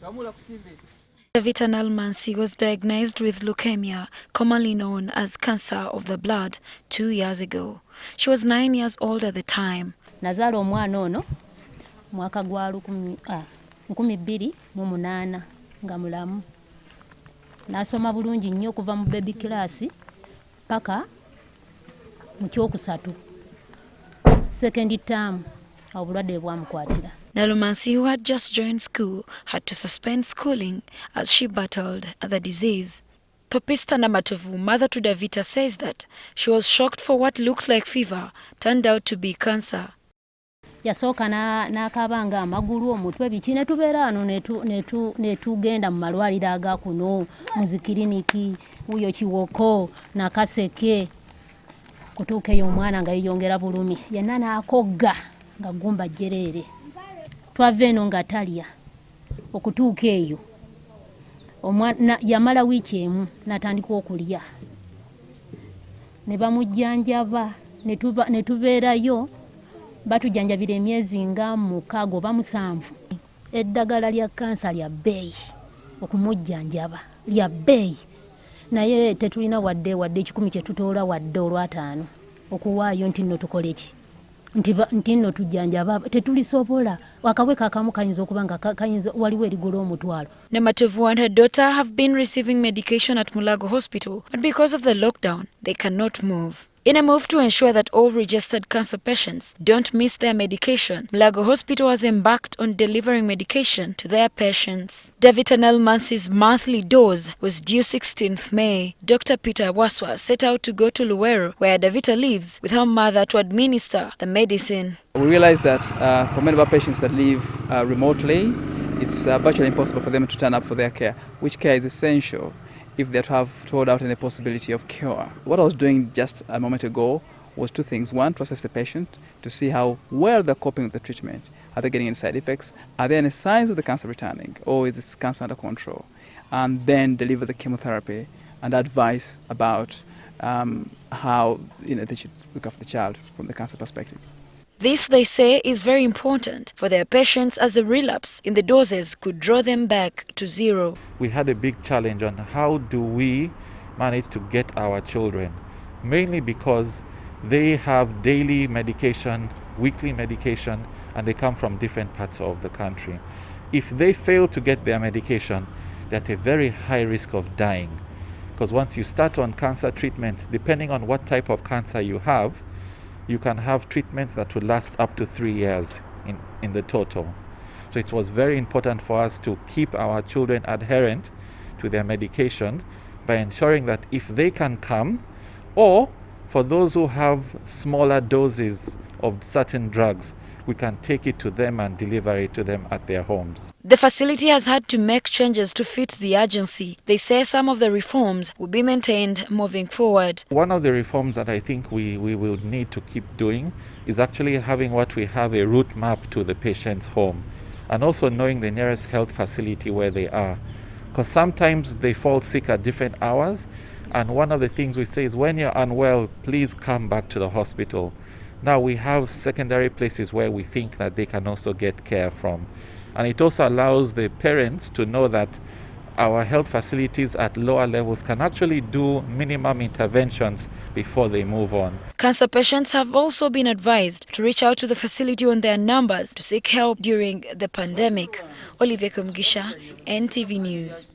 Davita Nalmansi was diagnosed with leukemia, commonly known as cancer of the blood, 2 years ago. She was 9 years old at the time. Nazaala omwana ono mwaka gwa 2008 nga mulamu. Nasoma bulungi nnyo okuva mu baby class paka mu kyokusatu. Second term obulwadde bwamukwatira. Nalmansi, who had just joined school, had to suspend schooling as she battled the disease. Popista Namatovu, mother to Davita, says that she was shocked for what looked like fever turned out to be cancer. Yasooka n'akabanga amagulu omutwe biki ne tubeera ano ne tugenda mu malwaliro aga kuno mu zikiriniki uyo Kiwoko na Kaseke kutuuka eyo omwana nga yeyongera bulumi yenna n'akogga nga gumba jjereere. Twava eno nga talya okutuuka eyo omwana yamala wiiki emu n'atandika okulya ne bamujjanjaba ne tubeerayo batujjanjabira emyezi nga 6 oba 7. Eddagala lya kansa lya bbeeyi okumujjanjaba lya bbeeyi naye tetulina wadde 10 kye tutoola wadde olw'ataano okuwaayo nti nno tukole ki nti nno tujjanjaba tetulisobola wakabwe kakamu kayinza okuba nga kayinza waliwo erigula omutwalo. Namatovu and her daughter have been receiving medication at Mulago Hospital, but because of the lockdown, they cannot move. In a move to ensure that all registered cancer patients don't miss their medication, Mulago Hospital has embarked on delivering medication to their patients. Davita Nalmansi's monthly dose was due 16th May. Dr. Peter Waswa set out to go to Luwero, where Davita lives, with her mother to administer the medicine. We realized that for many of our patients that live remotely, it's virtually impossible for them to turn up for their care, which care is essential if they have to hold out any possibility of cure. What I was doing just a moment ago was 2 things. One, to assess the patient, to see how well they're coping with the treatment. Are they getting any side effects? Are there any signs of the cancer returning? Or is this cancer under control? And then deliver the chemotherapy and advice about how they should look after the child from the cancer perspective. This, they say, is very important for their patients, as a relapse in the doses could draw them back to 0. We had a big challenge on how do we manage to get our children, mainly because they have daily medication, weekly medication, and they come from different parts of the country. If they fail to get their medication, they're at a very high risk of dying, because once you start on cancer treatment, depending on what type of cancer you have, you can have treatments that will last up to 3 years in the total. So it was very important for us to keep our children adherent to their medication by ensuring that if they can come, or for those who have smaller doses of certain drugs, we can take it to them and deliver it to them at their homes. The facility has had to make changes to fit the urgency. They say some of the reforms will be maintained moving forward. One of the reforms that I think we will need to keep doing is actually having what we have a route map to the patient's home, and also knowing the nearest health facility where they are. Because sometimes they fall sick at different hours, and one of the things we say is when you're unwell, please come back to the hospital. Now we have secondary places where we think that they can also get care from. And it also allows the parents to know that our health facilities at lower levels can actually do minimum interventions before they move on. Cancer patients have also been advised to reach out to the facility on their numbers to seek help during the pandemic. Olivia Kumgisha, NTV News.